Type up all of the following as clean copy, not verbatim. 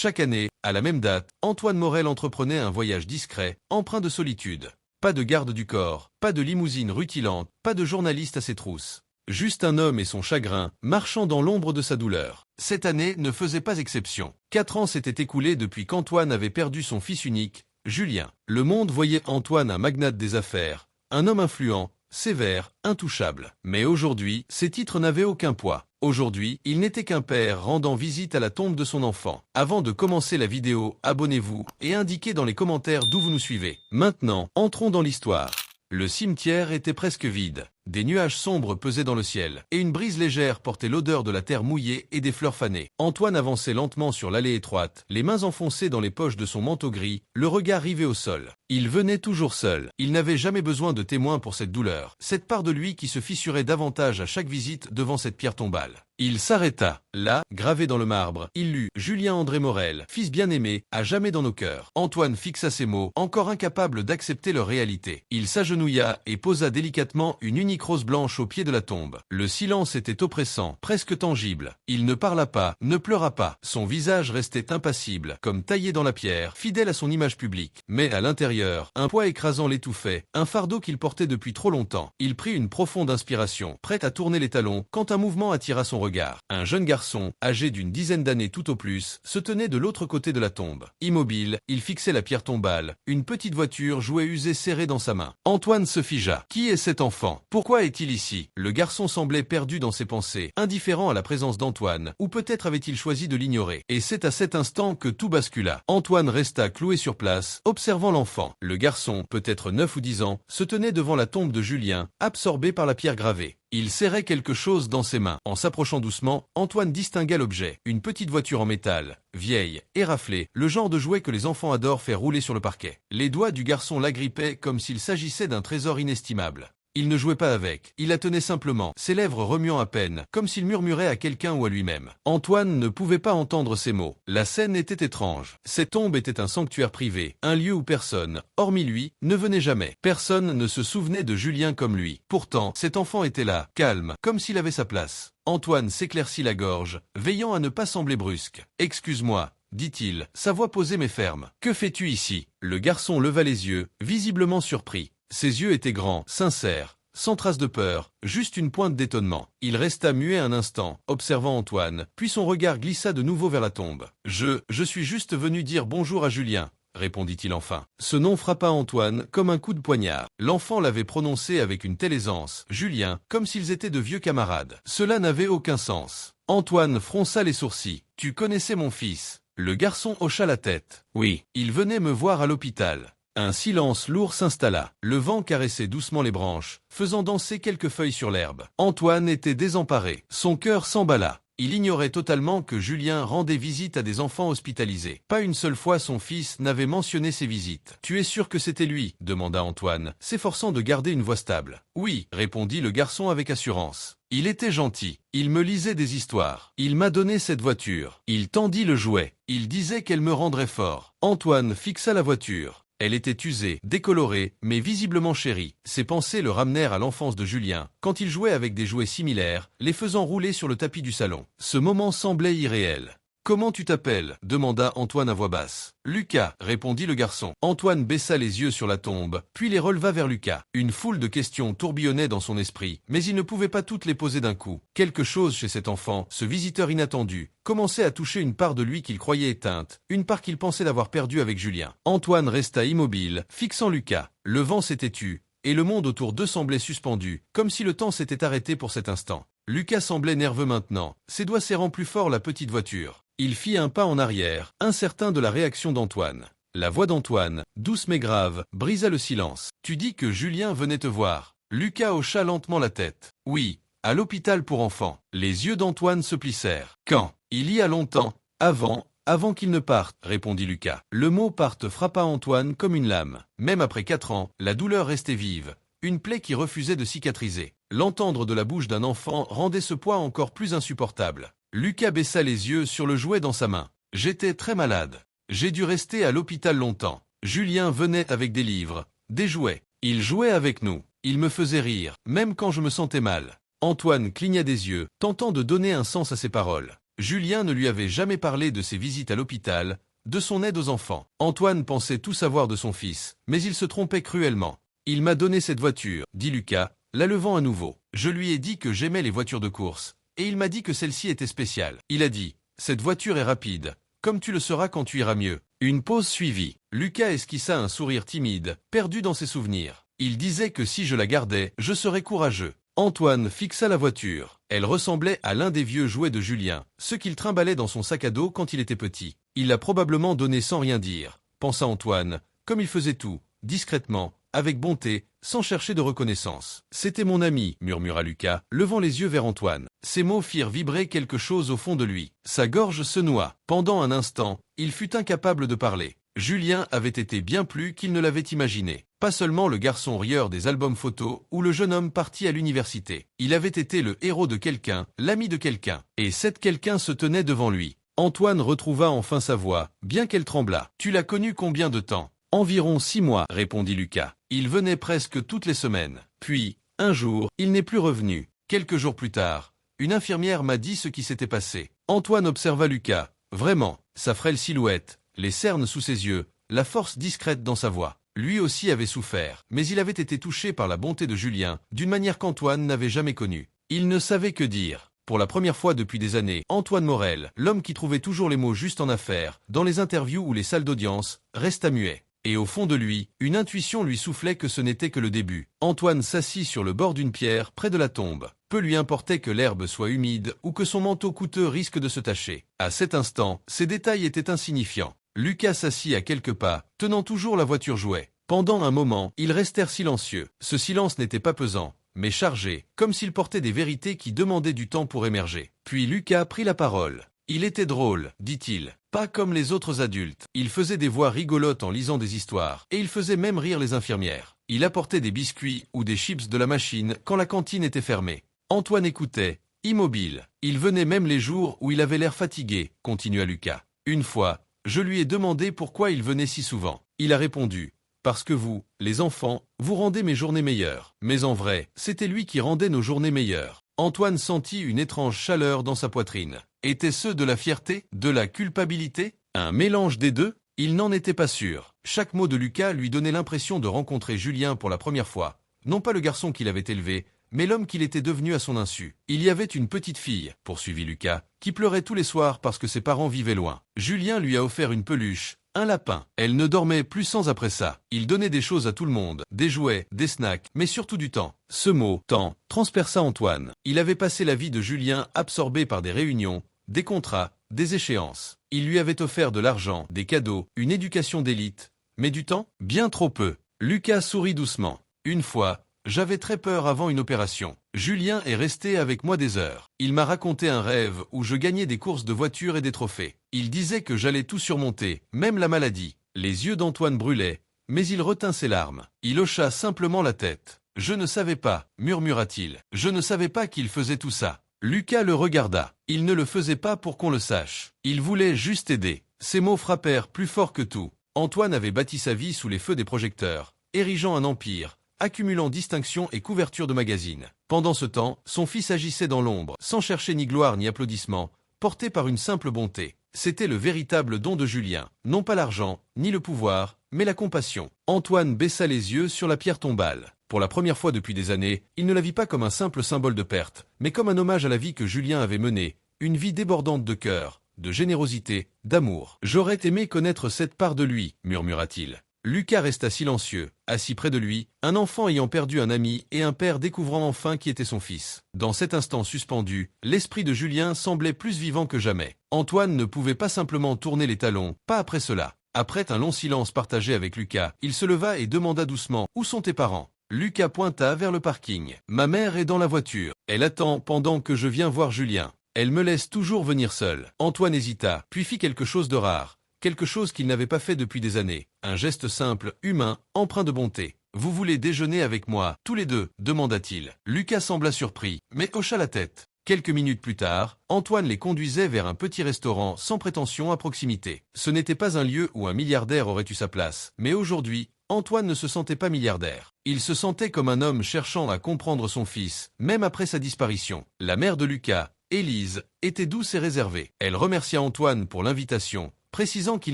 Chaque année, à la même date, Antoine Morel entreprenait un voyage discret, empreint de solitude. Pas de garde du corps, pas de limousine rutilante, pas de journaliste à ses trousses. Juste un homme et son chagrin, marchant dans l'ombre de sa douleur. Cette année ne faisait pas exception. 4 ans s'étaient écoulés depuis qu'Antoine avait perdu son fils unique, Julien. Le monde voyait Antoine un magnate des affaires, un homme influent, sévère, intouchable. Mais aujourd'hui, ces titres n'avaient aucun poids. Aujourd'hui, il n'était qu'un père rendant visite à la tombe de son enfant. Avant de commencer la vidéo, abonnez-vous et indiquez dans les commentaires d'où vous nous suivez. Maintenant, entrons dans l'histoire. Le cimetière était presque vide. Des nuages sombres pesaient dans le ciel, et une brise légère portait l'odeur de la terre mouillée et des fleurs fanées. Antoine avançait lentement sur l'allée étroite, les mains enfoncées dans les poches de son manteau gris, le regard rivé au sol. Il venait toujours seul. Il n'avait jamais besoin de témoins pour cette douleur, cette part de lui qui se fissurait davantage à chaque visite devant cette pierre tombale. Il s'arrêta. Là, gravé dans le marbre, il lut « Julien André Morel, fils bien-aimé, à jamais dans nos cœurs ». Antoine fixa ces mots, encore incapable d'accepter leur réalité. Il s'agenouilla et posa délicatement une unique rose blanche au pied de la tombe. Le silence était oppressant, presque tangible. Il ne parla pas, ne pleura pas. Son visage restait impassible, comme taillé dans la pierre, fidèle à son image publique. Mais à l'intérieur, un poids écrasant l'étouffait, un fardeau qu'il portait depuis trop longtemps. Il prit une profonde inspiration, prêt à tourner les talons, quand un mouvement attira son regard. Un jeune garçon, âgé d'une dizaine d'années tout au plus, se tenait de l'autre côté de la tombe. Immobile, il fixait la pierre tombale. Une petite voiture jouet usée serrée dans sa main. Antoine se figea. Qui est cet enfant? Pourquoi est-il ici? Le garçon semblait perdu dans ses pensées, indifférent à la présence d'Antoine, ou peut-être avait-il choisi de l'ignorer. Et c'est à cet instant que tout bascula. Antoine resta cloué sur place, observant l'enfant. Le garçon, peut-être 9 ou 10 ans, se tenait devant la tombe de Julien, absorbé par la pierre gravée. Il serrait quelque chose dans ses mains. En s'approchant doucement, Antoine distingua l'objet. Une petite voiture en métal, vieille, éraflée, le genre de jouet que les enfants adorent faire rouler sur le parquet. Les doigts du garçon l'agrippaient comme s'il s'agissait d'un trésor inestimable. Il ne jouait pas avec, il la tenait simplement, ses lèvres remuant à peine, comme s'il murmurait à quelqu'un ou à lui-même. Antoine ne pouvait pas entendre ces mots. La scène était étrange. Cette tombe était un sanctuaire privé, un lieu où personne, hormis lui, ne venait jamais. Personne ne se souvenait de Julien comme lui. Pourtant, cet enfant était là, calme, comme s'il avait sa place. Antoine s'éclaircit la gorge, veillant à ne pas sembler brusque. « Excuse-moi », dit-il, sa voix posée mais ferme. « Que fais-tu ici ?» Le garçon leva les yeux, visiblement surpris. Ses yeux étaient grands, sincères, sans trace de peur, juste une pointe d'étonnement. Il resta muet un instant, observant Antoine, puis son regard glissa de nouveau vers la tombe. « Je suis juste venu dire bonjour à Julien », répondit-il enfin. Ce nom frappa Antoine comme un coup de poignard. L'enfant l'avait prononcé avec une telle aisance, Julien, comme s'ils étaient de vieux camarades. Cela n'avait aucun sens. Antoine fronça les sourcils. « Tu connaissais mon fils ?» Le garçon hocha la tête. « Oui, il venait me voir à l'hôpital. » Un silence lourd s'installa. Le vent caressait doucement les branches, faisant danser quelques feuilles sur l'herbe. Antoine était désemparé. Son cœur s'emballa. Il ignorait totalement que Julien rendait visite à des enfants hospitalisés. Pas une seule fois son fils n'avait mentionné ces visites. « Tu es sûr que c'était lui ?» demanda Antoine, s'efforçant de garder une voix stable. « Oui », répondit le garçon avec assurance. « Il était gentil. Il me lisait des histoires. Il m'a donné cette voiture. Il tendit le jouet. Il disait qu'elle me rendrait fort. » Antoine fixa la voiture. Elle était usée, décolorée, mais visiblement chérie. Ses pensées le ramenèrent à l'enfance de Julien, quand il jouait avec des jouets similaires, les faisant rouler sur le tapis du salon. Ce moment semblait irréel. « Comment tu t'appelles » demanda Antoine à voix basse. « Lucas » répondit le garçon. Antoine baissa les yeux sur la tombe, puis les releva vers Lucas. Une foule de questions tourbillonnait dans son esprit, mais il ne pouvait pas toutes les poser d'un coup. Quelque chose chez cet enfant, ce visiteur inattendu, commençait à toucher une part de lui qu'il croyait éteinte, une part qu'il pensait d'avoir perdue avec Julien. Antoine resta immobile, fixant Lucas. Le vent s'était tu, et le monde autour d'eux semblait suspendu, comme si le temps s'était arrêté pour cet instant. Lucas semblait nerveux maintenant, ses doigts serrant plus fort la petite voiture. Il fit un pas en arrière, incertain de la réaction d'Antoine. La voix d'Antoine, douce mais grave, brisa le silence. « Tu dis que Julien venait te voir ?» Lucas hocha lentement la tête. « Oui, à l'hôpital pour enfants. » Les yeux d'Antoine se plissèrent. « Quand ? » « Il y a longtemps. Avant qu'il ne parte, » répondit Lucas. Le mot « parte » frappa Antoine comme une lame. Même après 4 ans, la douleur restait vive. Une plaie qui refusait de cicatriser. L'entendre de la bouche d'un enfant rendait ce poids encore plus insupportable. Lucas baissa les yeux sur le jouet dans sa main. « J'étais très malade. J'ai dû rester à l'hôpital longtemps. Julien venait avec des livres, des jouets. Il jouait avec nous. Il me faisait rire, même quand je me sentais mal. » Antoine cligna des yeux, tentant de donner un sens à ses paroles. Julien ne lui avait jamais parlé de ses visites à l'hôpital, de son aide aux enfants. Antoine pensait tout savoir de son fils, mais il se trompait cruellement. « Il m'a donné cette voiture, » dit Lucas, la levant à nouveau. « Je lui ai dit que j'aimais les voitures de course, et il m'a dit que celle-ci était spéciale. Il a dit, cette voiture est rapide, comme tu le seras quand tu iras mieux. » Une pause suivit. Lucas esquissa un sourire timide, perdu dans ses souvenirs. Il disait que si je la gardais, je serais courageux. Antoine fixa la voiture. Elle ressemblait à l'un des vieux jouets de Julien, ceux qu'il trimballait dans son sac à dos quand il était petit. Il l'a probablement donné sans rien dire, pensa Antoine, comme il faisait tout, discrètement, avec bonté, sans chercher de reconnaissance. « C'était mon ami », murmura Lucas, levant les yeux vers Antoine. Ces mots firent vibrer quelque chose au fond de lui. Sa gorge se noua. Pendant un instant, il fut incapable de parler. Julien avait été bien plus qu'il ne l'avait imaginé. Pas seulement le garçon rieur des albums photos ou le jeune homme parti à l'université. Il avait été le héros de quelqu'un, l'ami de quelqu'un. Et cette quelqu'un se tenait devant lui. Antoine retrouva enfin sa voix, bien qu'elle tremblât. « Tu l'as connu combien de temps ?»« Environ 6 mois, répondit Lucas. Il venait presque toutes les semaines. Puis, un jour, il n'est plus revenu. Quelques jours plus tard, une infirmière m'a dit ce qui s'était passé. » Antoine observa Lucas. Vraiment, sa frêle silhouette, les cernes sous ses yeux, la force discrète dans sa voix. Lui aussi avait souffert, mais il avait été touché par la bonté de Julien, d'une manière qu'Antoine n'avait jamais connue. Il ne savait que dire. Pour la première fois depuis des années, Antoine Morel, l'homme qui trouvait toujours les mots justes en affaires, dans les interviews ou les salles d'audience, resta muet. Et au fond de lui, une intuition lui soufflait que ce n'était que le début. Antoine s'assit sur le bord d'une pierre, près de la tombe. Peu lui importait que l'herbe soit humide ou que son manteau coûteux risque de se tacher. À cet instant, ces détails étaient insignifiants. Lucas s'assit à quelques pas, tenant toujours la voiture jouet. Pendant un moment, ils restèrent silencieux. Ce silence n'était pas pesant, mais chargé, comme s'il portait des vérités qui demandaient du temps pour émerger. Puis Lucas prit la parole. « Il était drôle, dit-il. Pas comme les autres adultes. Il faisait des voix rigolotes en lisant des histoires, et il faisait même rire les infirmières. Il apportait des biscuits ou des chips de la machine quand la cantine était fermée. » Antoine écoutait, immobile. Il venait même les jours où il avait l'air fatigué, continua Lucas. Une fois, je lui ai demandé pourquoi il venait si souvent. Il a répondu, « Parce que vous, les enfants, vous rendez mes journées meilleures. » Mais en vrai, c'était lui qui rendait nos journées meilleures. Antoine sentit une étrange chaleur dans sa poitrine. Étaient-ce de la fierté, de la culpabilité? Un mélange des deux? Il n'en était pas sûr. Chaque mot de Lucas lui donnait l'impression de rencontrer Julien pour la première fois. Non pas le garçon qu'il avait élevé, mais l'homme qu'il était devenu à son insu. Il y avait une petite fille, poursuivit Lucas, qui pleurait tous les soirs parce que ses parents vivaient loin. Julien lui a offert une peluche, un lapin. Elle ne dormait plus sans après ça. Il donnait des choses à tout le monde, des jouets, des snacks, mais surtout du temps. Ce mot, temps, transperça Antoine. Il avait passé la vie de Julien absorbé par des réunions, des contrats, des échéances. Il lui avait offert de l'argent, des cadeaux, une éducation d'élite. Mais du temps? Bien trop peu. Lucas sourit doucement. Une fois, j'avais très peur avant une opération. Julien est resté avec moi des heures. Il m'a raconté un rêve où je gagnais des courses de voitures et des trophées. Il disait que j'allais tout surmonter, même la maladie. Les yeux d'Antoine brûlaient, mais il retint ses larmes. Il hocha simplement la tête. « Je ne savais pas, » murmura-t-il. « Je ne savais pas qu'il faisait tout ça. » Lucas le regarda. Il ne le faisait pas pour qu'on le sache. Il voulait juste aider. Ces mots frappèrent plus fort que tout. Antoine avait bâti sa vie sous les feux des projecteurs, érigeant un empire, accumulant distinctions et couvertures de magazines. Pendant ce temps, son fils agissait dans l'ombre, sans chercher ni gloire ni applaudissements, porté par une simple bonté. C'était le véritable don de Julien, non pas l'argent, ni le pouvoir, mais la compassion. Antoine baissa les yeux sur la pierre tombale. Pour la première fois depuis des années, il ne la vit pas comme un simple symbole de perte, mais comme un hommage à la vie que Julien avait menée, une vie débordante de cœur, de générosité, d'amour. « J'aurais aimé connaître cette part de lui », murmura-t-il. Lucas resta silencieux, assis près de lui, un enfant ayant perdu un ami et un père découvrant enfin qui était son fils. Dans cet instant suspendu, l'esprit de Julien semblait plus vivant que jamais. Antoine ne pouvait pas simplement tourner les talons, pas après cela. Après un long silence partagé avec Lucas, il se leva et demanda doucement « Où sont tes parents ?» Lucas pointa vers le parking. « Ma mère est dans la voiture. Elle attend pendant que je viens voir Julien. Elle me laisse toujours venir seul. » Antoine hésita, puis fit quelque chose de rare. Quelque chose qu'il n'avait pas fait depuis des années. Un geste simple, humain, empreint de bonté. « Vous voulez déjeuner avec moi, tous les deux ?» demanda-t-il. Lucas sembla surpris, mais hocha la tête. Quelques minutes plus tard, Antoine les conduisait vers un petit restaurant sans prétention à proximité. Ce n'était pas un lieu où un milliardaire aurait eu sa place, mais aujourd'hui, Antoine ne se sentait pas milliardaire. Il se sentait comme un homme cherchant à comprendre son fils, même après sa disparition. La mère de Lucas, Élise, était douce et réservée. Elle remercia Antoine pour l'invitation, précisant qu'il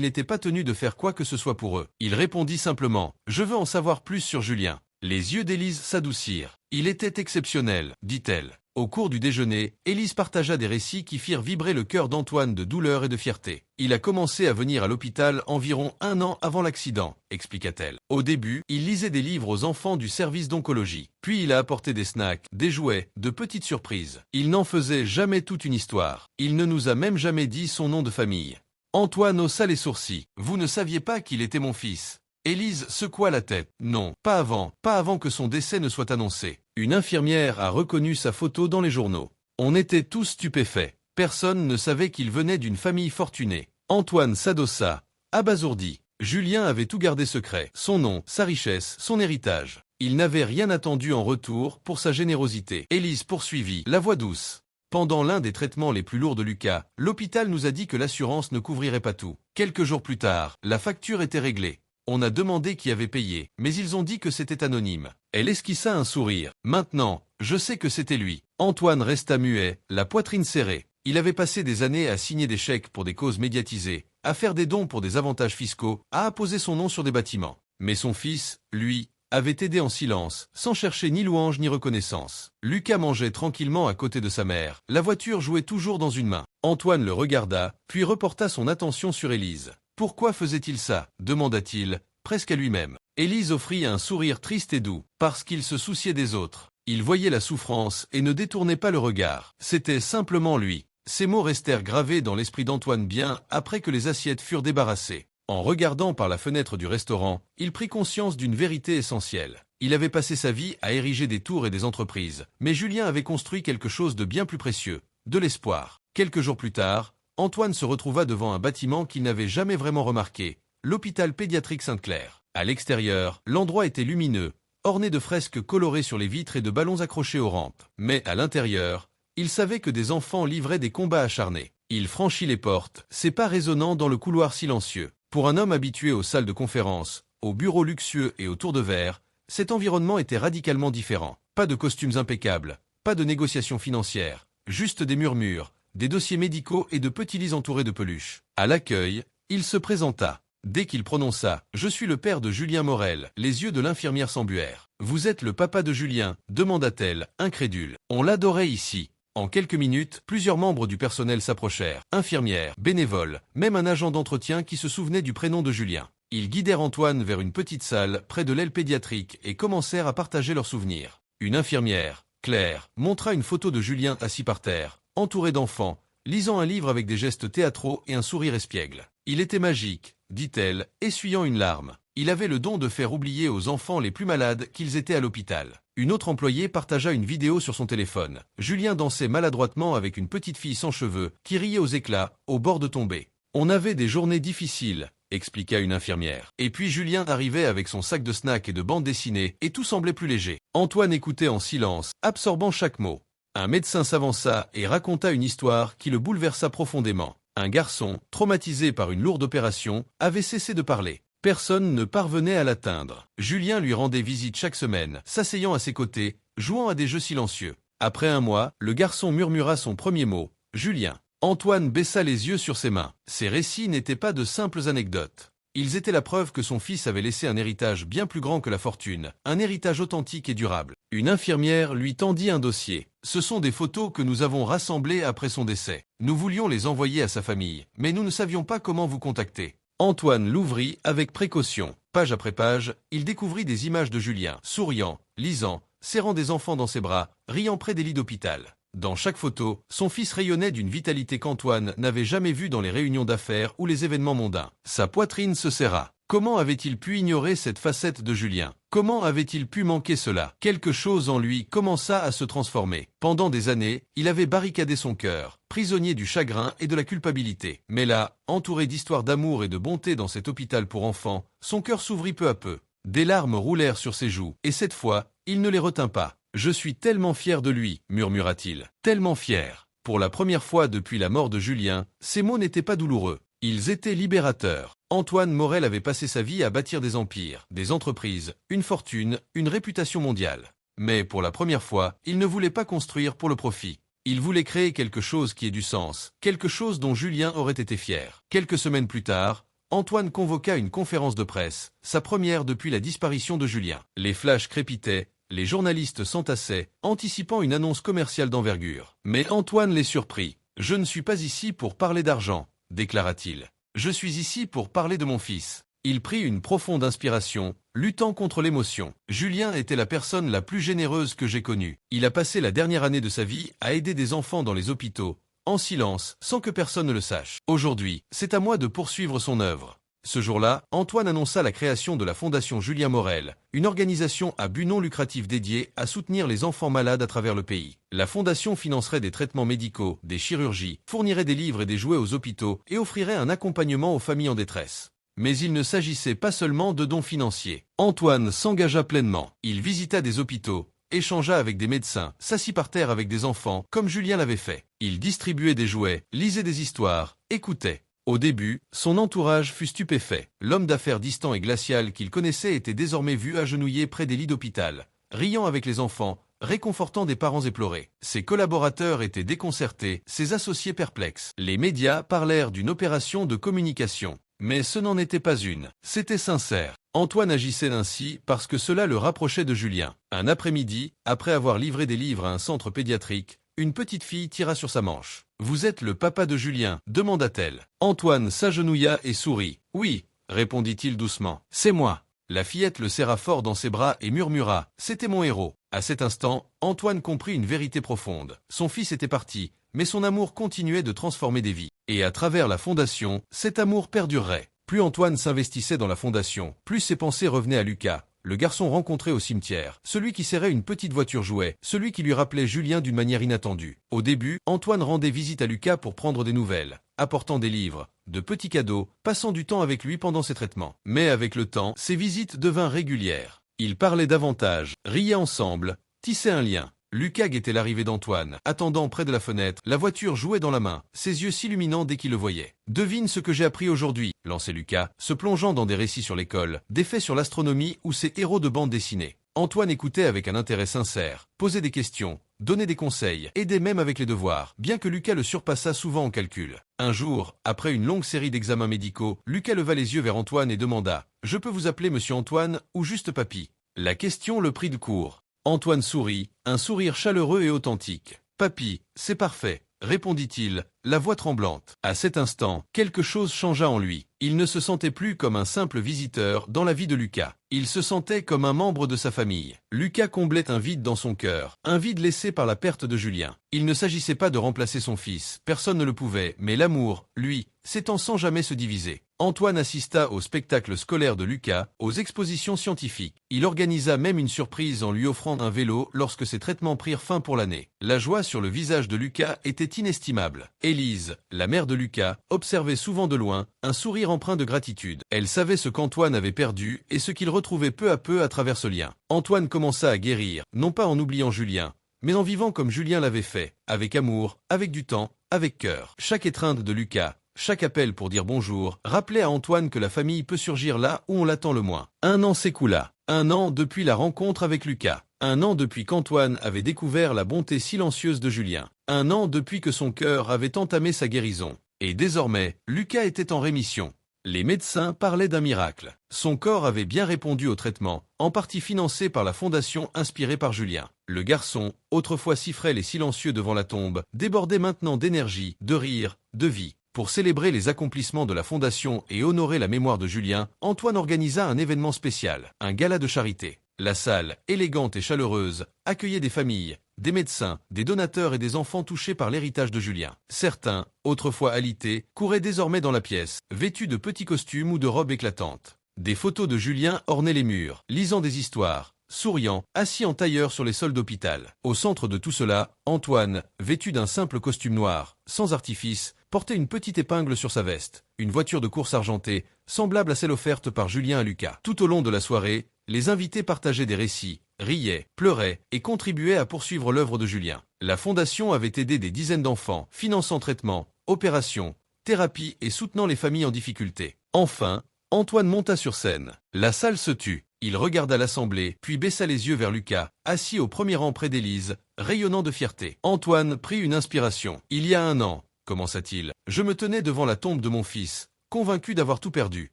n'était pas tenu de faire quoi que ce soit pour eux. Il répondit simplement « Je veux en savoir plus sur Julien ». Les yeux d'Élise s'adoucirent. « Il était exceptionnel », dit-elle. Au cours du déjeuner, Élise partagea des récits qui firent vibrer le cœur d'Antoine de douleur et de fierté. « Il a commencé à venir à l'hôpital environ 1 an avant l'accident », expliqua-t-elle. Au début, il lisait des livres aux enfants du service d'oncologie. Puis il a apporté des snacks, des jouets, de petites surprises. Il n'en faisait jamais toute une histoire. Il ne nous a même jamais dit son nom de famille. Antoine haussa les sourcils. « Vous ne saviez pas qu'il était mon fils ?» Élise secoua la tête. « Non, pas avant que son décès ne soit annoncé. » Une infirmière a reconnu sa photo dans les journaux. On était tous stupéfaits. Personne ne savait qu'il venait d'une famille fortunée. Antoine s'adossa, abasourdi. Julien avait tout gardé secret. Son nom, sa richesse, son héritage. Il n'avait rien attendu en retour pour sa générosité. Élise poursuivit, la voix douce. Pendant l'un des traitements les plus lourds de Lucas, l'hôpital nous a dit que l'assurance ne couvrirait pas tout. Quelques jours plus tard, la facture était réglée. On a demandé qui avait payé, mais ils ont dit que c'était anonyme. Elle esquissa un sourire. Maintenant, je sais que c'était lui. Antoine resta muet, la poitrine serrée. Il avait passé des années à signer des chèques pour des causes médiatisées, à faire des dons pour des avantages fiscaux, à apposer son nom sur des bâtiments. Mais son fils, lui, avait aidé en silence, sans chercher ni louange ni reconnaissance. Lucas mangeait tranquillement à côté de sa mère. La voiture jouait toujours dans une main. Antoine le regarda, puis reporta son attention sur Élise. « Pourquoi faisait-il ça » demanda-t-il, presque à lui-même. Élise offrit un sourire triste et doux, parce qu'il se souciait des autres. Il voyait la souffrance et ne détournait pas le regard. C'était simplement lui. Ces mots restèrent gravés dans l'esprit d'Antoine bien après que les assiettes furent débarrassées. En regardant par la fenêtre du restaurant, il prit conscience d'une vérité essentielle. Il avait passé sa vie à ériger des tours et des entreprises, mais Julien avait construit quelque chose de bien plus précieux, de l'espoir. Quelques jours plus tard, Antoine se retrouva devant un bâtiment qu'il n'avait jamais vraiment remarqué, l'hôpital pédiatrique Sainte-Claire. À l'extérieur, l'endroit était lumineux, orné de fresques colorées sur les vitres et de ballons accrochés aux rampes. Mais à l'intérieur, il savait que des enfants livraient des combats acharnés. Il franchit les portes, ses pas résonnant dans le couloir silencieux. Pour un homme habitué aux salles de conférence, aux bureaux luxueux et aux tours de verre, cet environnement était radicalement différent. Pas de costumes impeccables, pas de négociations financières, juste des murmures, des dossiers médicaux et de petits lits entourés de peluches. À l'accueil, il se présenta. Dès qu'il prononça « Je suis le père de Julien Morel », les yeux de l'infirmière s'embuèrent. « Vous êtes le papa de Julien » demanda-t-elle, incrédule. On l'adorait ici. En quelques minutes, plusieurs membres du personnel s'approchèrent. Infirmières, bénévoles, même un agent d'entretien qui se souvenait du prénom de Julien. Ils guidèrent Antoine vers une petite salle près de l'aile pédiatrique et commencèrent à partager leurs souvenirs. Une infirmière, Claire, montra une photo de Julien assis par terre, entouré d'enfants, lisant un livre avec des gestes théâtraux et un sourire espiègle. « Il était magique », dit-elle, essuyant une larme. Il avait le don de faire oublier aux enfants les plus malades qu'ils étaient à l'hôpital. Une autre employée partagea une vidéo sur son téléphone. Julien dansait maladroitement avec une petite fille sans cheveux, qui riait aux éclats, au bord de tomber. « On avait des journées difficiles », expliqua une infirmière. Et puis Julien arrivait avec son sac de snacks et de bandes dessinées, et tout semblait plus léger. Antoine écoutait en silence, absorbant chaque mot. Un médecin s'avança et raconta une histoire qui le bouleversa profondément. Un garçon, traumatisé par une lourde opération, avait cessé de parler. Personne ne parvenait à l'atteindre. Julien lui rendait visite chaque semaine, s'asseyant à ses côtés, jouant à des jeux silencieux. Après un mois, le garçon murmura son premier mot, « Julien ». Antoine baissa les yeux sur ses mains. Ces récits n'étaient pas de simples anecdotes. Ils étaient la preuve que son fils avait laissé un héritage bien plus grand que la fortune, un héritage authentique et durable. Une infirmière lui tendit un dossier. Ce sont des photos que nous avons rassemblées après son décès. Nous voulions les envoyer à sa famille, mais nous ne savions pas comment vous contacter. Antoine l'ouvrit avec précaution. Page après page, il découvrit des images de Julien, souriant, lisant, serrant des enfants dans ses bras, riant près des lits d'hôpital. Dans chaque photo, son fils rayonnait d'une vitalité qu'Antoine n'avait jamais vue dans les réunions d'affaires ou les événements mondains. Sa poitrine se serra. Comment avait-il pu ignorer cette facette de Julien? Comment avait-il pu manquer cela? Quelque chose en lui commença à se transformer. Pendant des années, il avait barricadé son cœur, prisonnier du chagrin et de la culpabilité. Mais là, entouré d'histoires d'amour et de bonté dans cet hôpital pour enfants, son cœur s'ouvrit peu à peu. Des larmes roulèrent sur ses joues, et cette fois, il ne les retint pas. « Je suis tellement fier de lui », murmura-t-il. « Tellement fier ». Pour la première fois depuis la mort de Julien, ces mots n'étaient pas douloureux. Ils étaient libérateurs. Antoine Morel avait passé sa vie à bâtir des empires, des entreprises, une fortune, une réputation mondiale. Mais pour la première fois, il ne voulait pas construire pour le profit. Il voulait créer quelque chose qui ait du sens, quelque chose dont Julien aurait été fier. Quelques semaines plus tard, Antoine convoqua une conférence de presse, sa première depuis la disparition de Julien. Les flashs crépitaient, les journalistes s'entassaient, anticipant une annonce commerciale d'envergure. Mais Antoine les surprit. « Je ne suis pas ici pour parler d'argent », déclara-t-il. « Je suis ici pour parler de mon fils. » Il prit une profonde inspiration, luttant contre l'émotion. Julien était la personne la plus généreuse que j'ai connue. Il a passé la dernière année de sa vie à aider des enfants dans les hôpitaux, en silence, sans que personne ne le sache. Aujourd'hui, c'est à moi de poursuivre son œuvre. Ce jour-là, Antoine annonça la création de la Fondation Julien Morel, une organisation à but non lucratif dédiée à soutenir les enfants malades à travers le pays. La fondation financerait des traitements médicaux, des chirurgies, fournirait des livres et des jouets aux hôpitaux et offrirait un accompagnement aux familles en détresse. Mais il ne s'agissait pas seulement de dons financiers. Antoine s'engagea pleinement. Il visita des hôpitaux, échangea avec des médecins, s'assit par terre avec des enfants, comme Julien l'avait fait. Il distribuait des jouets, lisait des histoires, écoutait. Au début, son entourage fut stupéfait. L'homme d'affaires distant et glacial qu'il connaissait était désormais vu agenouillé près des lits d'hôpital, riant avec les enfants, réconfortant des parents éplorés. Ses collaborateurs étaient déconcertés, ses associés perplexes. Les médias parlèrent d'une opération de communication. Mais ce n'en était pas une. C'était sincère. Antoine agissait ainsi parce que cela le rapprochait de Julien. Un après-midi, après avoir livré des livres à un centre pédiatrique, une petite fille tira sur sa manche. « Vous êtes le papa de Julien ?» demanda-t-elle. Antoine s'agenouilla et sourit. « Oui » répondit-il doucement. « C'est moi ». La fillette le serra fort dans ses bras et murmura « C'était mon héros ». À cet instant, Antoine comprit une vérité profonde. Son fils était parti, mais son amour continuait de transformer des vies. Et à travers la fondation, cet amour perdurerait. Plus Antoine s'investissait dans la fondation, plus ses pensées revenaient à Lucas, le garçon rencontré au cimetière, celui qui serrait une petite voiture jouet, celui qui lui rappelait Julien d'une manière inattendue. Au début, Antoine rendait visite à Lucas pour prendre des nouvelles, apportant des livres, de petits cadeaux, passant du temps avec lui pendant ses traitements. Mais avec le temps, ces visites devinrent régulières. Ils parlaient davantage, riaient ensemble, tissaient un lien. Lucas guettait l'arrivée d'Antoine, attendant près de la fenêtre, la voiture jouait dans la main, ses yeux s'illuminant dès qu'il le voyait. « Devine ce que j'ai appris aujourd'hui » lançait Lucas, se plongeant dans des récits sur l'école, des faits sur l'astronomie ou ses héros de bande dessinée. Antoine écoutait avec un intérêt sincère, posait des questions, donnait des conseils, aidait même avec les devoirs, bien que Lucas le surpassât souvent en calcul. Un jour, après une longue série d'examens médicaux, Lucas leva les yeux vers Antoine et demanda « Je peux vous appeler monsieur Antoine ou juste papy ?» La question le prit de court. Antoine sourit, un sourire chaleureux et authentique. « Papy, c'est parfait », répondit-il, la voix tremblante. À cet instant, quelque chose changea en lui. Il ne se sentait plus comme un simple visiteur dans la vie de Lucas. Il se sentait comme un membre de sa famille. Lucas comblait un vide dans son cœur, un vide laissé par la perte de Julien. Il ne s'agissait pas de remplacer son fils, personne ne le pouvait, mais l'amour, lui, s'étend sans jamais se diviser. Antoine assista au spectacle scolaire de Lucas, aux expositions scientifiques. Il organisa même une surprise en lui offrant un vélo lorsque ses traitements prirent fin pour l'année. La joie sur le visage de Lucas était inestimable. Élise, la mère de Lucas, observait souvent de loin, un sourire empreint de gratitude. Elle savait ce qu'Antoine avait perdu et ce qu'il retrouvait peu à peu à travers ce lien. Antoine commença à guérir, non pas en oubliant Julien, mais en vivant comme Julien l'avait fait, avec amour, avec du temps, avec cœur. Chaque étreinte de Lucas, chaque appel pour dire bonjour, rappelait à Antoine que la famille peut surgir là où on l'attend le moins. Un an s'écoula. Un an depuis la rencontre avec Lucas. Un an depuis qu'Antoine avait découvert la bonté silencieuse de Julien. Un an depuis que son cœur avait entamé sa guérison. Et désormais, Lucas était en rémission. Les médecins parlaient d'un miracle. Son corps avait bien répondu au traitement, en partie financé par la fondation inspirée par Julien. Le garçon, autrefois si frêle et silencieux devant la tombe, débordait maintenant d'énergie, de rire, de vie. Pour célébrer les accomplissements de la fondation et honorer la mémoire de Julien, Antoine organisa un événement spécial, un gala de charité. La salle, élégante et chaleureuse, accueillait des familles, des médecins, des donateurs et des enfants touchés par l'héritage de Julien. Certains, autrefois alités, couraient désormais dans la pièce, vêtus de petits costumes ou de robes éclatantes. Des photos de Julien ornaient les murs, lisant des histoires, souriant, assis en tailleur sur les sols d'hôpital. Au centre de tout cela, Antoine, vêtu d'un simple costume noir, sans artifice, portait une petite épingle sur sa veste, une voiture de course argentée, semblable à celle offerte par Julien à Lucas. Tout au long de la soirée, les invités partageaient des récits, riaient, pleuraient et contribuaient à poursuivre l'œuvre de Julien. La fondation avait aidé des dizaines d'enfants, finançant traitements, opérations, thérapies et soutenant les familles en difficulté. Enfin, Antoine monta sur scène. La salle se tut. Il regarda l'assemblée, puis baissa les yeux vers Lucas, assis au premier rang près d'Élise, rayonnant de fierté. Antoine prit une inspiration. Il y a un an, commença-t-il, je me tenais devant la tombe de mon fils, convaincu d'avoir tout perdu.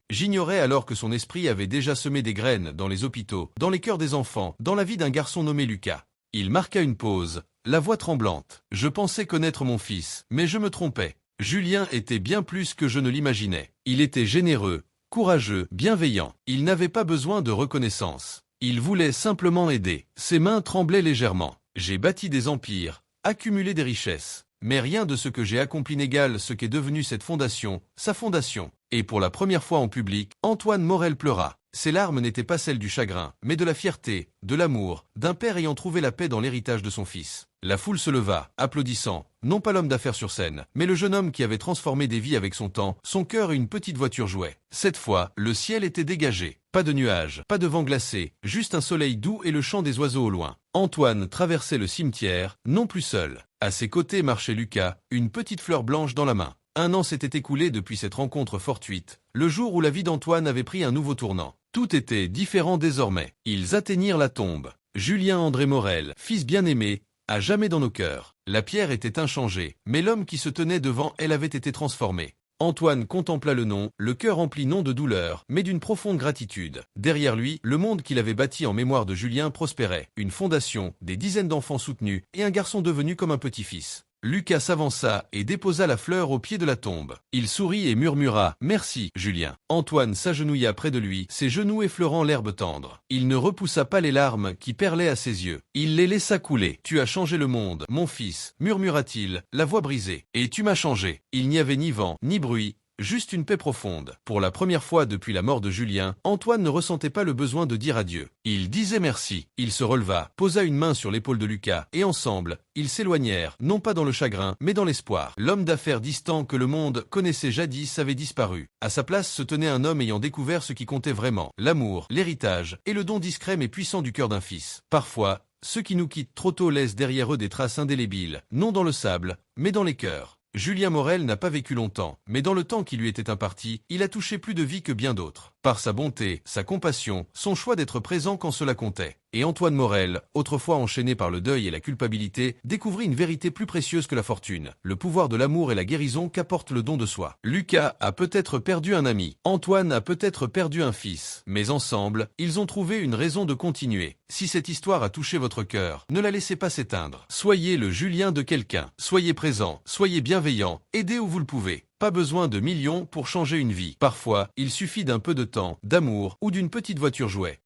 J'ignorais alors que son esprit avait déjà semé des graines dans les hôpitaux, dans les cœurs des enfants, dans la vie d'un garçon nommé Lucas. Il marqua une pause, la voix tremblante. Je pensais connaître mon fils, mais je me trompais. Julien était bien plus que je ne l'imaginais. Il était généreux, courageux, bienveillant. Il n'avait pas besoin de reconnaissance. Il voulait simplement aider. Ses mains tremblaient légèrement. J'ai bâti des empires, accumulé des richesses. Mais rien de ce que j'ai accompli n'égale ce qu'est devenu cette fondation, sa fondation. Et pour la première fois en public, Antoine Morel pleura. Ses larmes n'étaient pas celles du chagrin, mais de la fierté, de l'amour, d'un père ayant trouvé la paix dans l'héritage de son fils. La foule se leva, applaudissant, non pas l'homme d'affaires sur scène, mais le jeune homme qui avait transformé des vies avec son temps, son cœur et une petite voiture jouait. Cette fois, le ciel était dégagé. Pas de nuages, pas de vent glacé, juste un soleil doux et le chant des oiseaux au loin. Antoine traversait le cimetière, non plus seul. À ses côtés marchait Lucas, une petite fleur blanche dans la main. Un an s'était écoulé depuis cette rencontre fortuite, le jour où la vie d'Antoine avait pris un nouveau tournant. Tout était différent désormais. Ils atteignirent la tombe. Julien André Morel, fils bien-aimé, à jamais dans nos cœurs. La pierre était inchangée, mais l'homme qui se tenait devant elle avait été transformé. Antoine contempla le nom, le cœur rempli non de douleur, mais d'une profonde gratitude. Derrière lui, le monde qu'il avait bâti en mémoire de Julien prospérait. Une fondation, des dizaines d'enfants soutenus, et un garçon devenu comme un petit-fils. Lucas s'avança et déposa la fleur au pied de la tombe. Il sourit et murmura « Merci, Julien ». Antoine s'agenouilla près de lui, ses genoux effleurant l'herbe tendre. Il ne repoussa pas les larmes qui perlaient à ses yeux. Il les laissa couler. « Tu as changé le monde, mon fils », murmura-t-il, la voix brisée. « Et tu m'as changé ». Il n'y avait ni vent, ni bruit. Juste une paix profonde. Pour la première fois depuis la mort de Julien, Antoine ne ressentait pas le besoin de dire adieu. Il disait merci. Il se releva, posa une main sur l'épaule de Lucas, et ensemble, ils s'éloignèrent, non pas dans le chagrin, mais dans l'espoir. L'homme d'affaires distant que le monde connaissait jadis avait disparu. À sa place se tenait un homme ayant découvert ce qui comptait vraiment, l'amour, l'héritage, et le don discret mais puissant du cœur d'un fils. Parfois, ceux qui nous quittent trop tôt laissent derrière eux des traces indélébiles, non dans le sable, mais dans les cœurs. Julien Morel n'a pas vécu longtemps, mais dans le temps qui lui était imparti, il a touché plus de vies que bien d'autres. Par sa bonté, sa compassion, son choix d'être présent quand cela comptait. Et Antoine Morel, autrefois enchaîné par le deuil et la culpabilité, découvrit une vérité plus précieuse que la fortune, le pouvoir de l'amour et la guérison qu'apporte le don de soi. Lucas a peut-être perdu un ami, Antoine a peut-être perdu un fils, mais ensemble, ils ont trouvé une raison de continuer. Si cette histoire a touché votre cœur, ne la laissez pas s'éteindre. Soyez le Julien de quelqu'un, soyez présent, soyez bienveillant, aidez où vous le pouvez. Pas besoin de millions pour changer une vie. Parfois, il suffit d'un peu de temps, d'amour ou d'une petite voiture jouet.